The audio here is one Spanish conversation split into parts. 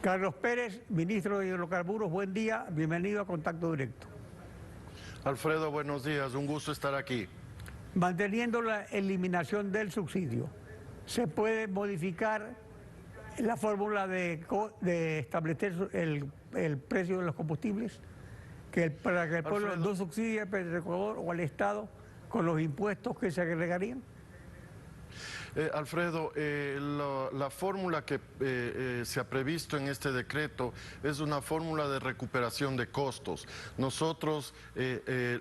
Carlos Pérez, ministro de Hidrocarburos, buen día, bienvenido a Contacto Directo. Alfredo, buenos días, un gusto estar aquí. Manteniendo la eliminación del subsidio, ¿se puede modificar la fórmula de establecer el precio de los combustibles? Para que el pueblo no subsidie al Petroecuador o al Estado con los impuestos que se agregarían. Alfredo, la fórmula que se ha previsto en este decreto es una fórmula de recuperación de costos. Nosotros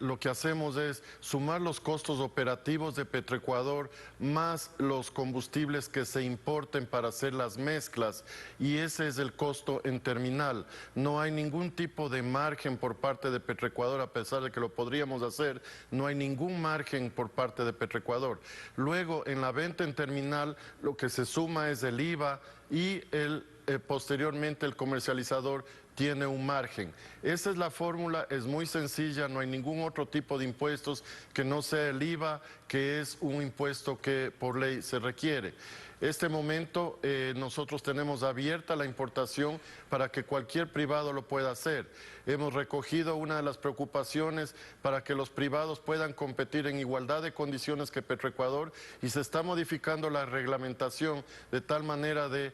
lo que hacemos es sumar los costos operativos de Petroecuador más los combustibles que se importen para hacer las mezclas, y ese es el costo en terminal. No hay ningún tipo de margen por parte de Petroecuador, a pesar de que lo podríamos hacer, no hay ningún margen por parte de Petroecuador. Luego, en la venta en terminal, lo que se suma es el IVA y posteriormente el comercializador tiene un margen. Esa es la fórmula, es muy sencilla, no hay ningún otro tipo de impuestos que no sea el IVA, que es un impuesto que por ley se requiere. Este momento nosotros tenemos abierta la importación para que cualquier privado lo pueda hacer. Hemos recogido una de las preocupaciones para que los privados puedan competir en igualdad de condiciones que Petroecuador, y se está modificando la reglamentación de tal manera de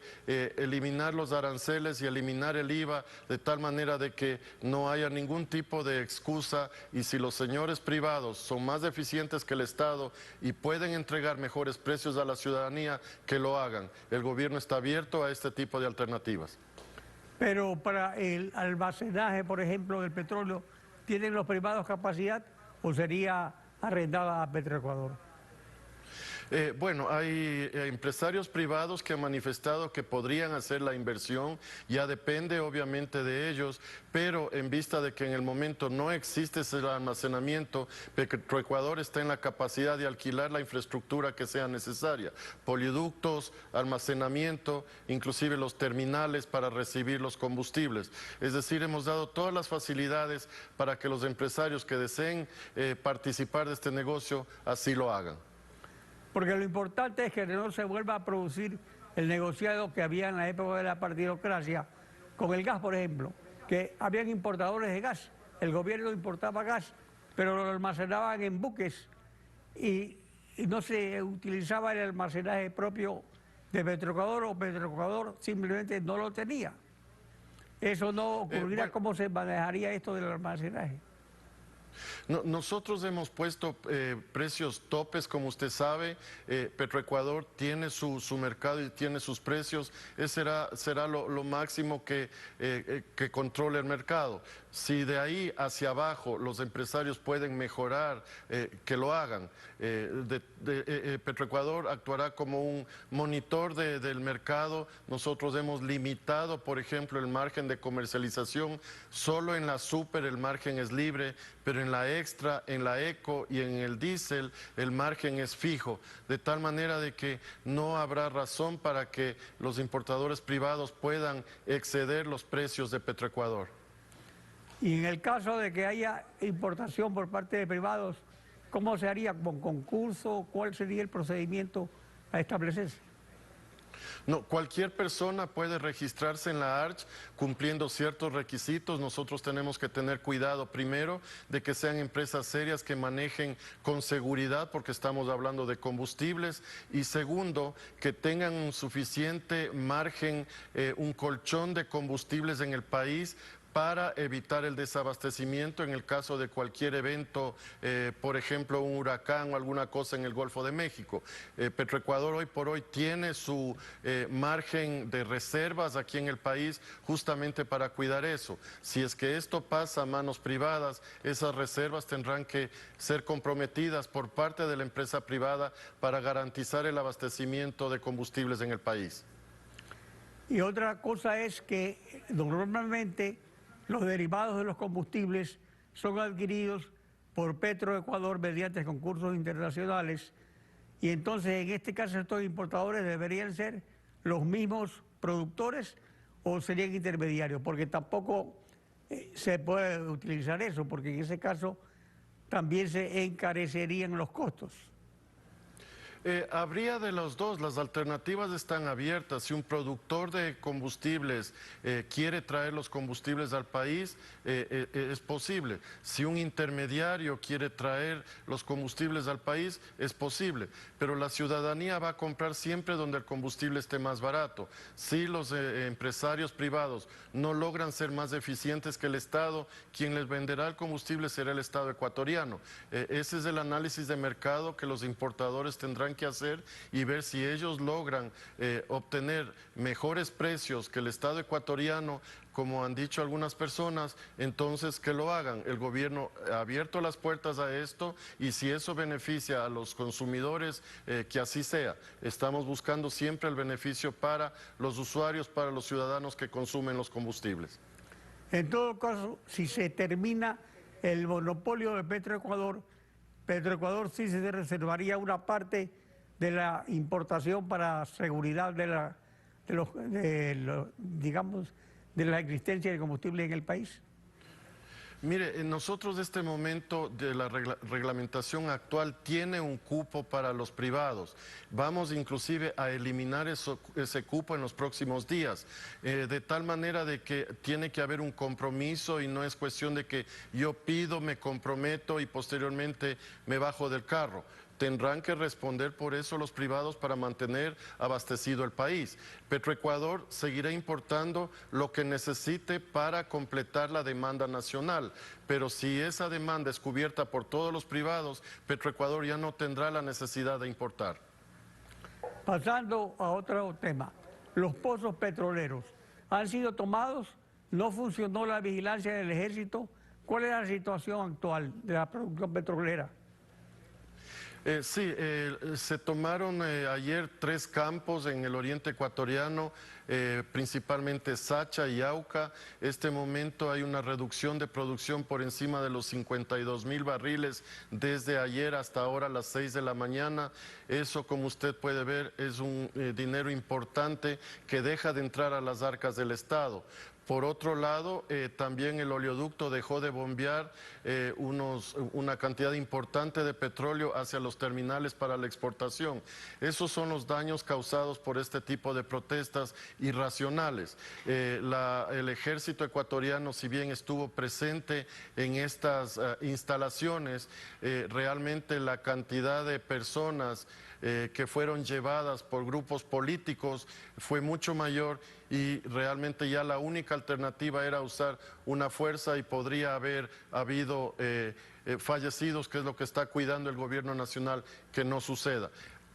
eliminar los aranceles y eliminar el IVA, de tal manera de que no haya ningún tipo de excusa, y si los señores privados son más eficientes que el Estado y pueden entregar mejores precios a la ciudadanía, que lo hagan. El gobierno está abierto a este tipo de alternativas. Pero para el almacenaje, por ejemplo, del petróleo, ¿tienen los privados capacidad o sería arrendada a Petroecuador? Bueno, hay empresarios privados que han manifestado que podrían hacer la inversión, ya depende obviamente de ellos, pero en vista de que en el momento no existe ese almacenamiento, Petroecuador está en la capacidad de alquilar la infraestructura que sea necesaria, poliductos, almacenamiento, inclusive los terminales para recibir los combustibles. Es decir, hemos dado todas las facilidades para que los empresarios que deseen participar de este negocio así lo hagan. Porque lo importante es que no se vuelva a producir el negociado que había en la época de la partidocracia, con el gas, por ejemplo, que habían importadores de gas, el gobierno importaba gas, pero lo almacenaban en buques y no se utilizaba el almacenaje propio de Petroecuador, o Petroecuador simplemente no lo tenía. Eso no ocurriría. ¿Cómo se manejaría esto del almacenaje? Nosotros hemos puesto precios topes, como usted sabe. Petroecuador tiene su mercado y tiene sus precios. Ese será lo máximo que controle el mercado. Si de ahí hacia abajo los empresarios pueden mejorar, que lo hagan. Petroecuador actuará como un monitor del mercado. Nosotros hemos limitado, por ejemplo, el margen de comercialización. Solo en la super el margen es libre, pero en la extra, en la eco y en el diésel el margen es fijo, de tal manera de que no habrá razón para que los importadores privados puedan exceder los precios de Petroecuador. Y en el caso de que haya importación por parte de privados, ¿cómo se haría? ¿Con concurso? ¿Cuál sería el procedimiento a establecerse? No, cualquier persona puede registrarse en la ARCH cumpliendo ciertos requisitos. Nosotros tenemos que tener cuidado, primero, de que sean empresas serias que manejen con seguridad, porque estamos hablando de combustibles, y segundo, que tengan un suficiente margen, un colchón de combustibles en el país para evitar el desabastecimiento en el caso de cualquier evento, por ejemplo, un huracán o alguna cosa en el Golfo de México. Petroecuador hoy por hoy tiene su margen de reservas aquí en el país justamente para cuidar eso. Si es que esto pasa a manos privadas, esas reservas tendrán que ser comprometidas por parte de la empresa privada para garantizar el abastecimiento de combustibles en el país. Y otra cosa es que normalmente los derivados de los combustibles son adquiridos por Petroecuador mediante concursos internacionales, y entonces en este caso estos importadores deberían ser los mismos productores o serían intermediarios, porque tampoco se puede utilizar eso, porque en ese caso también se encarecerían los costos. Habría de los dos, las alternativas están abiertas. Si un productor de combustibles quiere traer los combustibles al país, es posible. Si un intermediario quiere traer los combustibles al país, es posible. Pero la ciudadanía va a comprar siempre donde el combustible esté más barato. Si los empresarios privados no logran ser más eficientes que el Estado, quien les venderá el combustible será el Estado ecuatoriano. Ese es el análisis de mercado que los importadores tendrán que hacer y ver si ellos logran obtener mejores precios que el Estado ecuatoriano, como han dicho algunas personas, entonces que lo hagan. El gobierno ha abierto las puertas a esto y si eso beneficia a los consumidores, que así sea. Estamos buscando siempre el beneficio para los usuarios, para los ciudadanos que consumen los combustibles. En todo caso, si se termina el monopolio de Petroecuador, Petroecuador sí se reservaría una parte de la importación para seguridad digamos, de la existencia de combustible en el país. Mire, nosotros este momento de la reglamentación actual tiene un cupo para los privados. Vamos inclusive a eliminar ese cupo en los próximos días, de tal manera de que tiene que haber un compromiso y no es cuestión de que yo pido, me comprometo y posteriormente me bajo del carro. Tendrán que responder por eso los privados para mantener abastecido el país. Petroecuador seguirá importando lo que necesite para completar la demanda nacional, pero si esa demanda es cubierta por todos los privados, Petroecuador ya no tendrá la necesidad de importar. Pasando a otro tema, los pozos petroleros han sido tomados, no funcionó la vigilancia del ejército. ¿Cuál es la situación actual de la producción petrolera? Sí, se tomaron ayer 3 campos en el oriente ecuatoriano, principalmente Sacha y Auca. Este momento hay una reducción de producción por encima de los 52.000 barriles desde ayer hasta ahora a las 6 de la mañana. Eso, como usted puede ver, es un dinero importante que deja de entrar a las arcas del Estado. Por otro lado, también el oleoducto dejó de bombear una cantidad importante de petróleo hacia los terminales para la exportación. Esos son los daños causados por este tipo de protestas irracionales. El ejército ecuatoriano, si bien estuvo presente en estas instalaciones, realmente la cantidad de personas que fueron llevadas por grupos políticos fue mucho mayor y realmente ya la única alternativa era usar una fuerza y podría haber habido fallecidos, que es lo que está cuidando el gobierno nacional que no suceda.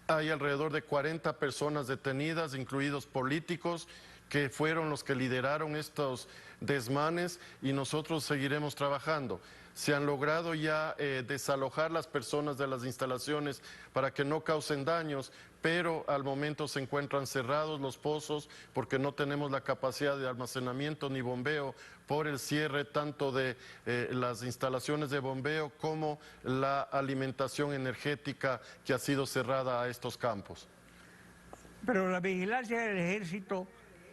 Hay alrededor de 40 personas detenidas, incluidos políticos, que fueron los que lideraron estos desmanes y nosotros seguiremos trabajando. Se han logrado ya desalojar las personas de las instalaciones para que no causen daños, pero al momento se encuentran cerrados los pozos porque no tenemos la capacidad de almacenamiento ni bombeo por el cierre tanto de las instalaciones de bombeo como la alimentación energética que ha sido cerrada a estos campos. Pero la vigilancia del ejército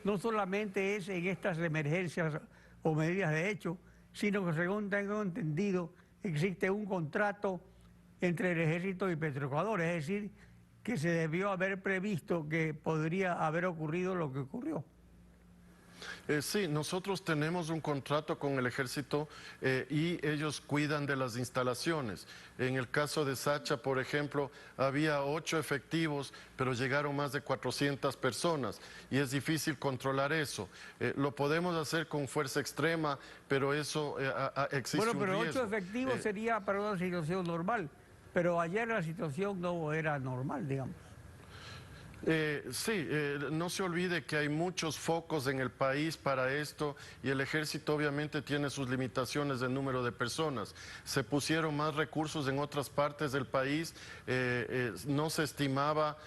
no solamente es en estas emergencias o medidas de hecho, sino que según tengo entendido existe un contrato entre el ejército y Petroecuador, es decir, que se debió haber previsto que podría haber ocurrido lo que ocurrió. Sí, nosotros tenemos un contrato con el ejército y ellos cuidan de las instalaciones. En el caso de Sacha, por ejemplo, había 8 efectivos, pero llegaron más de 400 personas y es difícil controlar eso. Lo podemos hacer con fuerza extrema, pero eso existe un riesgo. Bueno, pero 8 efectivos sería para una situación normal, pero ayer la situación no era normal, digamos. Sí, no se olvide que hay muchos focos en el país para esto y el ejército obviamente tiene sus limitaciones de número de personas. Se pusieron más recursos en otras partes del país, no se estimaba,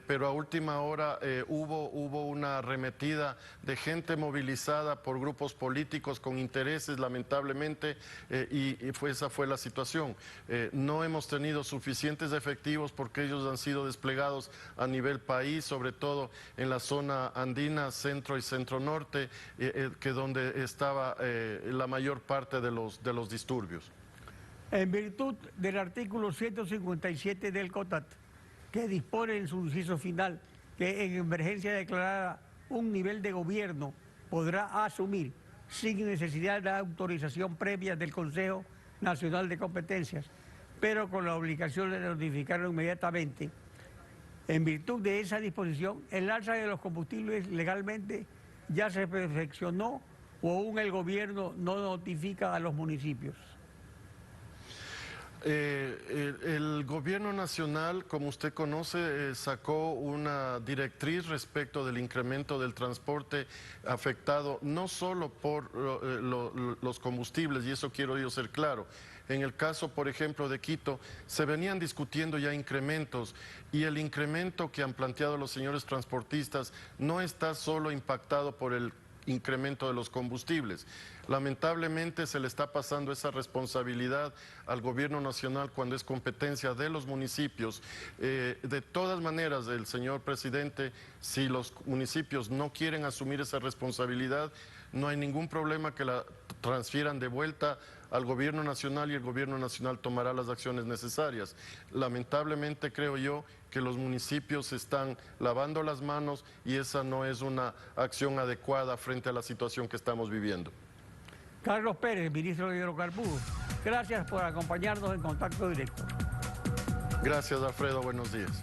pero a última hora hubo una arremetida de gente movilizada por grupos políticos con intereses, lamentablemente, esa fue la situación. No hemos tenido suficientes efectivos porque ellos han sido desplegados a nivel país, sobre todo en la zona andina, centro y centro norte, que donde estaba la mayor parte de los disturbios. En virtud del artículo 157 del COTAT, que dispone en su inciso final que en emergencia declarada un nivel de gobierno podrá asumir sin necesidad de autorización previa del Consejo Nacional de Competencias, pero con la obligación de notificarlo inmediatamente. En virtud de esa disposición, el alza de los combustibles legalmente ya se perfeccionó o aún el gobierno no notifica a los municipios. El gobierno nacional, como usted conoce, sacó una directriz respecto del incremento del transporte afectado no solo por los combustibles, y eso quiero yo ser claro. En el caso, por ejemplo, de Quito, se venían discutiendo ya incrementos y el incremento que han planteado los señores transportistas no está solo impactado por el incremento de los combustibles. Lamentablemente se le está pasando esa responsabilidad al gobierno nacional cuando es competencia de los municipios. De todas maneras, el señor presidente, si los municipios no quieren asumir esa responsabilidad, no hay ningún problema que la transfieran de vuelta al gobierno nacional y el gobierno nacional tomará las acciones necesarias. Lamentablemente creo yo que los municipios están lavando las manos y esa no es una acción adecuada frente a la situación que estamos viviendo. Carlos Pérez, ministro de Hidrocarburos, gracias por acompañarnos en Contacto Directo. Gracias, Alfredo, buenos días.